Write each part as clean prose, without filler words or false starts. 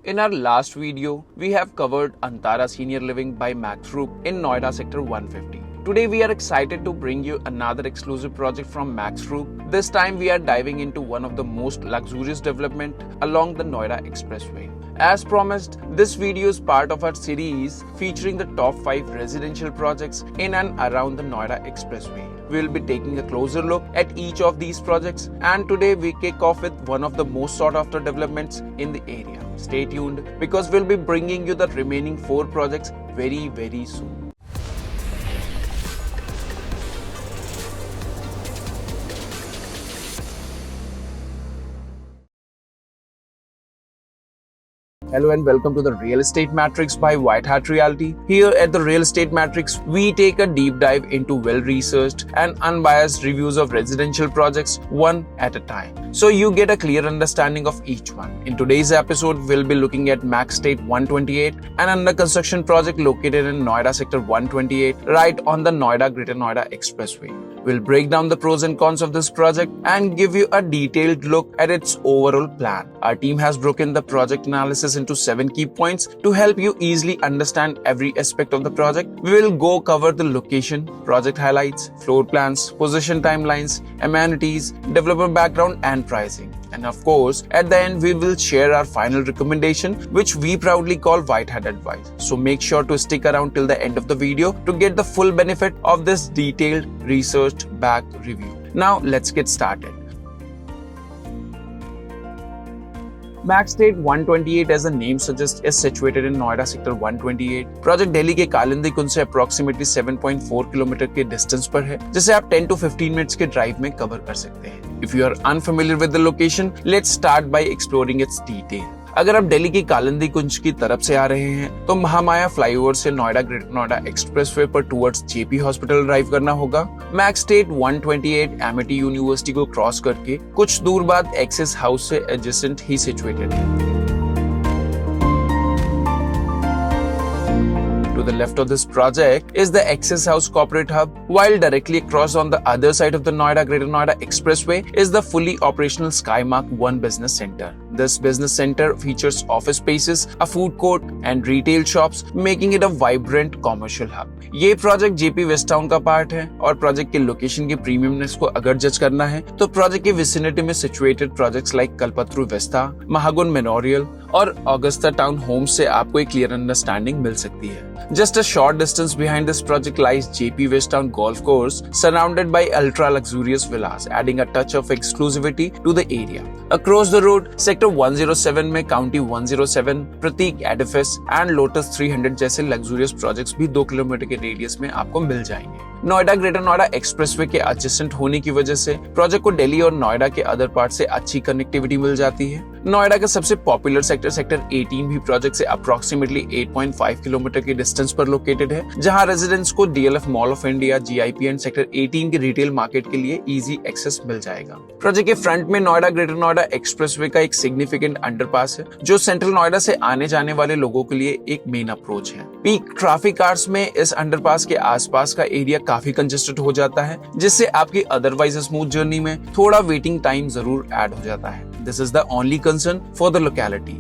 In our last video, we have covered Antara Senior Living by Max Group in Noida Sector 150. Today we are excited to bring you another exclusive project from Max Group. This time we are diving into one of the most luxurious development along the Noida Expressway. As promised, this video is part of our series featuring the top 5 residential projects in and around the Noida Expressway. We will be taking a closer look at each of these projects, and today we kick off with one of the most sought after developments in the area. Stay tuned because we'll be bringing you the remaining 4 projects very soon. Hello and welcome to the Real Estate Matrix by White Hat Realty. Here at the Real Estate Matrix, we take a deep dive into well-researched and unbiased reviews of residential projects one at a time, so you get a clear understanding of each one. In today's episode, we'll be looking at Max State 128, an under construction project located in Noida Sector 128, right on the Noida-Greater Noida Expressway. We'll break down the pros and cons of this project and give you a detailed look at its overall plan. Our team has broken the project analysis into 7 key points to help you easily understand every aspect of the project. We will go cover the location, project highlights, floor plans, possession timelines, amenities, developer background and pricing. And of course, at the end, we will share our final recommendation, which we proudly call White Hat Advice. So make sure to stick around till the end of the video to get the full benefit of this detailed, researched backed review. Now let's get started. Max State 128, as the name suggests, is situated in Noida Sector 128. Project Delhi के कालिंदी कुंज से approximately 7.4 kilometre के distance पर है, जिसे आप 10 to 15 minutes के drive में cover कर सकते हैं. If you are unfamiliar with the location, let's start by exploring its detail. अगर आप दिल्ली की कालिंदी कुंज की तरफ से आ रहे हैं तो महामाया फ्लाईओवर से नोएडा ग्रेटर नोएडा एक्सप्रेसवे पर टुवर्ड्स जेपी हॉस्पिटल ड्राइव करना होगा. मैक्स स्टेट 128 एमिटी यूनिवर्सिटी को क्रॉस करके कुछ दूर बाद एक्सेस हाउस से एडजेसेंट ही सिचुएटेड है. To the left of this project is the Access House Corporate Hub, while directly across on the other side of the Noida Greater Noida Expressway is the fully operational Skymark 1 Business Center. This business center features office spaces, a food court and retail shops, making it a vibrant commercial hub. ये project JP waste town का part है और project के location की premiumness को अगर जज करना है तो प्रोजेक्ट के विसिनिटी में situated projects like Kalpataru Vesta, Mahagun memorial और ऑगस्टा टाउन होम्स से आपको एक क्लियर अंडरस्टैंडिंग मिल सकती है. Just a short distance behind this project lies JP Westtown Golf Course, surrounded by ultra-luxurious villas, adding a touch of exclusivity to the area. Across the road, Sector 107 में County 107, Prateek Edifice and Lotus 300 जैसे luxurious projects भी 2 kilometre के radius में आपको मिल जाएंगे. Noida greater Noida expressway के adjacent होने की वजह से प्रोजेक्ट को दिल्ली और नोएडा के अदर पार्ट से अच्छी कनेक्टिविटी मिल जाती है. नोएडा का सबसे पॉपुलर सेक्टर 18 भी प्रोजेक्ट से अप्रोक्सीमेटली 8.5 किलोमीटर के डिस्टेंस पर लोकेटेड है, जहां रेजिडेंट्स को DLF mall of India, GIP and sector 18 के रिटेल मार्केट के लिए इजी एक्सेस मिल जाएगा. प्रोजेक्ट के फ्रंट में नोएडा ग्रेटर नोएडा एक्सप्रेसवे का एक सिग्निफिकेंट अंडरपास है, जो सेंट्रल नोएडा से आने जाने वाले लोगों के लिए एक मेन अप्रोच है. पीक ट्रैफिक आवर्स में इस अंडरपास के आसपास का एरिया काफी कंजेस्टेड हो जाता है, जिससे आपकी अदरवाइज स्मूथ जर्नी में थोड़ा वेटिंग टाइम जरूर ऐड हो जाता है. This is the only concern for the locality.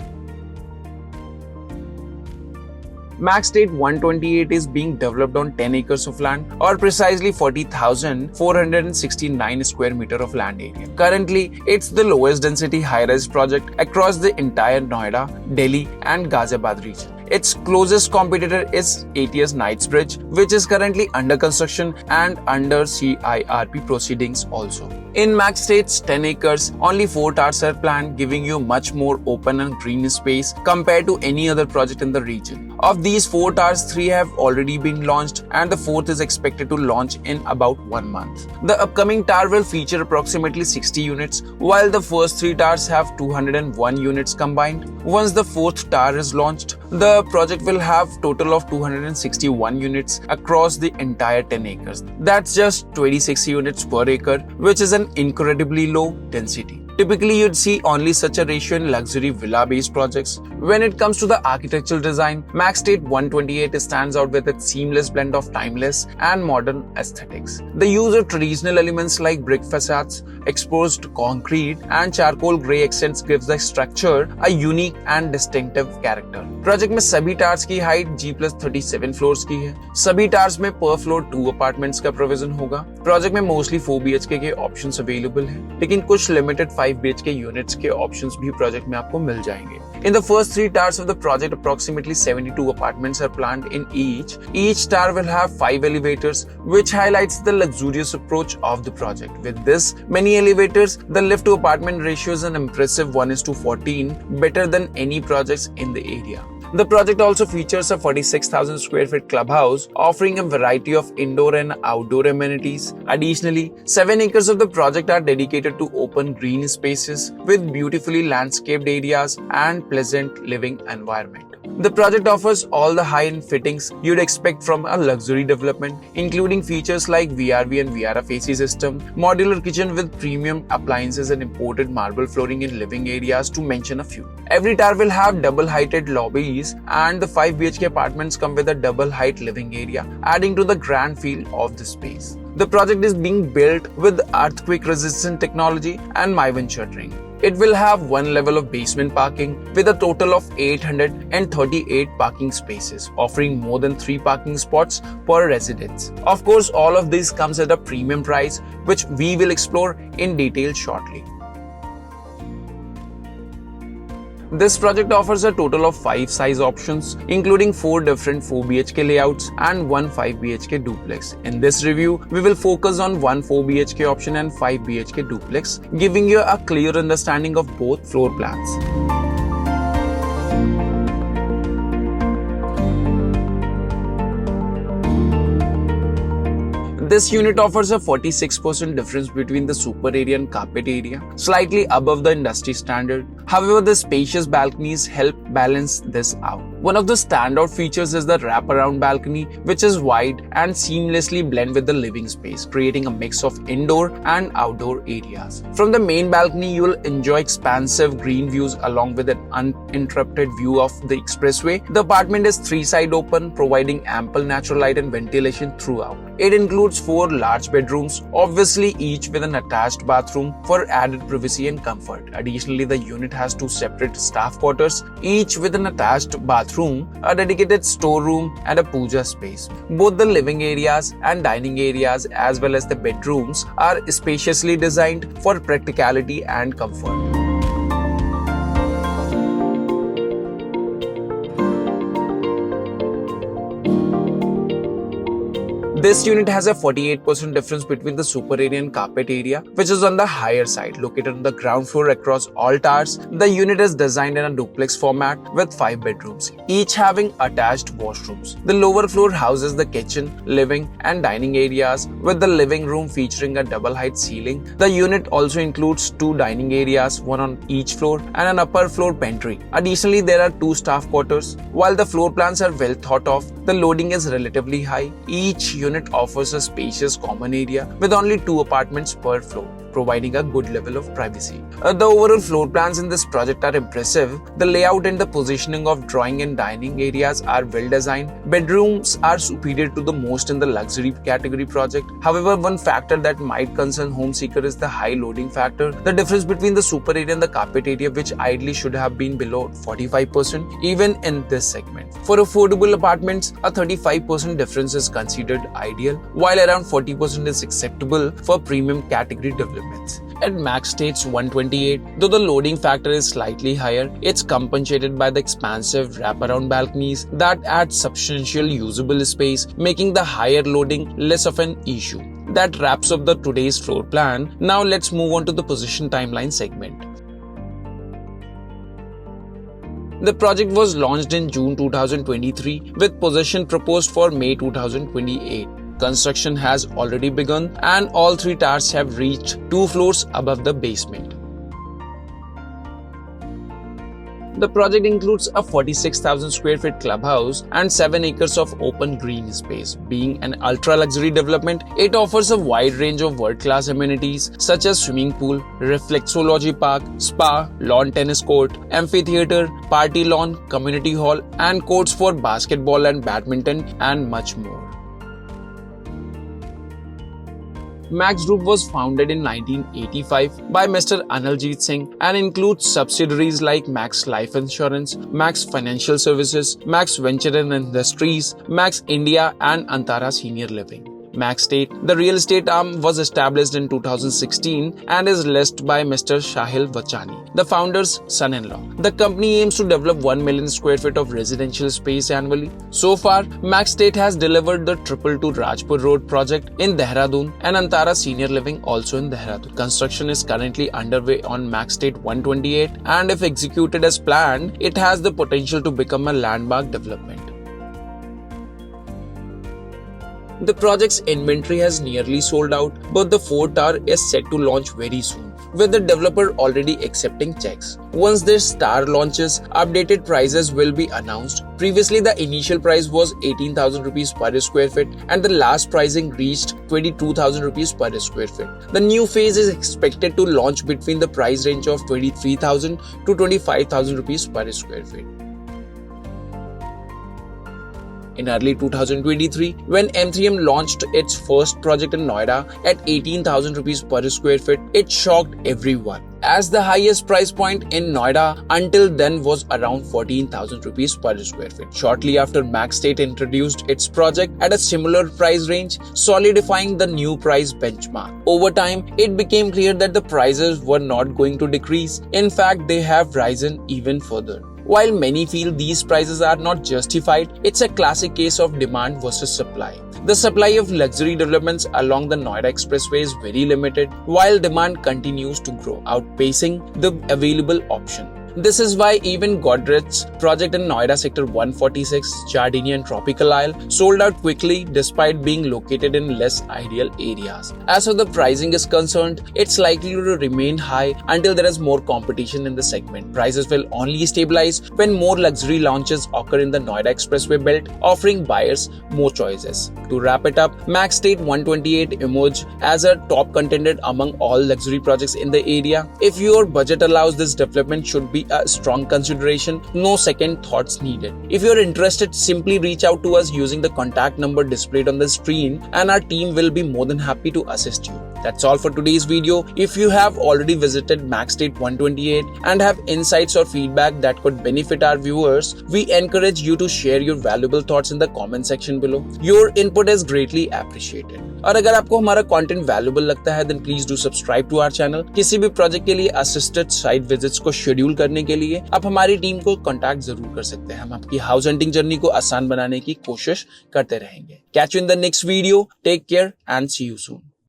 Max State 128 is being developed on 10 acres of land, or precisely 40,469 square meter of land area. Currently, it's the lowest density high-rise project across the entire Noida, Delhi and Ghaziabad region. Its closest competitor is ATS Knightsbridge, which is currently under construction and under CIRP proceedings also. In Max State's 10 acres, only 4 towers are planned, giving you much more open and green space compared to any other project in the region. Of these 4 towers, 3 have already been launched and the 4th is expected to launch in about 1 month. The upcoming tower will feature approximately 60 units, while the first 3 towers have 201 units combined. Once the 4th tower is launched, the project will have total of 261 units across the entire 10 acres. That's just 26 units per acre, which is an incredibly low density. Typically, you'd see only such a ratio in luxury villa-based projects. When it comes to the architectural design, MaxState 128 stands out with its seamless blend of timeless and modern aesthetics. The use of traditional elements like brick facades, exposed concrete, and charcoal grey accents gives the structure a unique and distinctive character. Project में सभी towers की height G+37 floors की है। सभी towers में पर floor 2 apartments का provision होगा। प्रोजेक्ट में मोस्टली 4 BHK के ऑप्शंस अवेलेबल हैं, लेकिन कुछ लिमिटेड 5 BHK यूनिट्स के ऑप्शंस भी प्रोजेक्ट में आपको मिल जाएंगे। In the first 3 towers of the project, approximately 72 apartments are planned in each. Each tower will have 5 elevators, which highlights the luxurious approach of the project. With this many elevators, the lift to apartment ratio is an impressive 1:14, better than any projects in the area. The project also features a 46,000 square feet clubhouse, offering a variety of indoor and outdoor amenities. Additionally, 7 acres of the project are dedicated to open green spaces with beautifully landscaped areas and pleasant living environment. The project offers all the high-end fittings you'd expect from a luxury development, including features like VRV and VRF AC system, modular kitchen with premium appliances and imported marble flooring in living areas, to mention a few. Every tower will have double-heighted lobbies, and the 5 BHK apartments come with a double-height living area, adding to the grand feel of the space. The project is being built with earthquake-resistant technology and Mivan shuttering. It will have one level of basement parking with a total of 838 parking spaces, offering more than 3 parking spots per residence. Of course, all of this comes at a premium price, which we will explore in detail shortly. This project offers a total of 5 size options, including 4 different 4 BHK layouts and 1 5 BHK duplex. In this review, we will focus on 1 4 BHK option and 5 BHK duplex, giving you a clear understanding of both floor plans. This unit offers a 46% difference between the super area and carpet area, slightly above the industry standard. However, the spacious balconies help balance this out. One of the standout features is the wraparound balcony, which is wide and seamlessly blend with the living space, creating a mix of indoor and outdoor areas. From the main balcony, you will enjoy expansive green views along with an uninterrupted view of the expressway. The apartment is 3-side open, providing ample natural light and ventilation throughout. It includes 4 large bedrooms, obviously each with an attached bathroom for added privacy and comfort. Additionally, the unit has 2 separate staff quarters, each with an attached bathroom, a dedicated storeroom, and a puja space. Both the living areas and dining areas, as well as the bedrooms, are spaciously designed for practicality and comfort. This unit has a 48% difference between the super area and carpet area, which is on the higher side. Located on the ground floor across all towers, the unit is designed in a duplex format with 5 bedrooms, each having attached washrooms. The lower floor houses the kitchen, living, and dining areas, with the living room featuring a double-height ceiling. The unit also includes 2 dining areas, one on each floor, and an upper floor pantry. Additionally, there are 2 staff quarters. While the floor plans are well thought of, the loading is relatively high. Each unit offers a spacious common area with only 2 apartments per floor, providing a good level of privacy. The overall floor plans in this project are impressive. The layout and the positioning of drawing and dining areas are well designed. Bedrooms are superior to the most in the luxury category project. However, one factor that might concern home seeker is the high loading factor. The difference between the super area and the carpet area, which ideally should have been below 45%, even in this segment. For affordable apartments, a 35% difference is considered ideal, while around 40% is acceptable for premium category developments. At MaxState's 128, though the loading factor is slightly higher, it's compensated by the expansive wraparound balconies that add substantial usable space, making the higher loading less of an issue. That wraps up the today's floor plan. Now let's move on to the position timeline segment. The project was launched in June 2023 with possession proposed for May 2028. Construction has already begun and all 3 towers have reached 2 floors above the basement. The project includes a 46,000 square feet clubhouse and 7 acres of open green space. Being an ultra-luxury development, it offers a wide range of world-class amenities such as swimming pool, reflexology park, spa, lawn tennis court, amphitheater, party lawn, community hall, and courts for basketball and badminton, and much more. Max Group was founded in 1985 by Mr. Analjeet Singh and includes subsidiaries like Max Life Insurance, Max Financial Services, Max Venture and Industries, Max India, and Antara Senior Living. Max State, the real estate arm, was established in 2016 and is led by Mr. Shahil Vachani, the founder's son-in-law. The company aims to develop 1 million square feet of residential space annually. So far, Max State has delivered the 222 Rajpur Road project in Dehradun and Antara Senior Living also in Dehradun. Construction is currently underway on Max State 128, and if executed as planned, it has the potential to become a landmark development. The project's inventory has nearly sold out, but the 4th tower is set to launch very soon, with the developer already accepting checks. Once this tower launches, updated prices will be announced. Previously, the initial price was 18,000 rupees per square feet and the last pricing reached 22,000 rupees per square feet. The new phase is expected to launch between the price range of 23,000 to 25,000 rupees per square feet. In early 2023, when M3M launched its first project in Noida at 18,000 rupees per square feet, it shocked everyone, as the highest price point in Noida until then was around 14,000 rupees per square feet. Shortly after, Max State introduced its project at a similar price range, solidifying the new price benchmark. Over time, it became clear that the prices were not going to decrease. In fact, they have risen even further. While many feel these prices are not justified, it's a classic case of demand versus supply. The supply of luxury developments along the Noida Expressway is very limited, while demand continues to grow, outpacing the available option. This is why even Godrej's project in Noida Sector 146, Giardini and Tropical Isle sold out quickly despite being located in less ideal areas. As for the pricing is concerned, it's likely to remain high until there is more competition in the segment. Prices will only stabilize when more luxury launches occur in the Noida Expressway belt, offering buyers more choices. To wrap it up, Max State 128 emerged as a top contender among all luxury projects in the area. If your budget allows, this development should be a strong consideration, no second thoughts needed. If you're interested, simply reach out to us using the contact number displayed on the screen and our team will be more than happy to assist you. That's all for today's video. If you have already visited Max State 128 and have insights or feedback that could benefit our viewers, we encourage you to share your valuable thoughts in the comment section below. Your input is greatly appreciated. और अगर आपको हमारा content valuable लगता है, then please do subscribe to our channel. किसी भी project के लिए असिस्टेड साइट विजिट्स को शेड्यूल करने के लिए आप हमारी टीम को कांटेक्ट जरूर कर सकते हैं. हम आपकी हाउस हंटिंग जर्नी को आसान बनाने की कोशिश करते रहेंगे. Catch you in the next video. Take care and see you soon.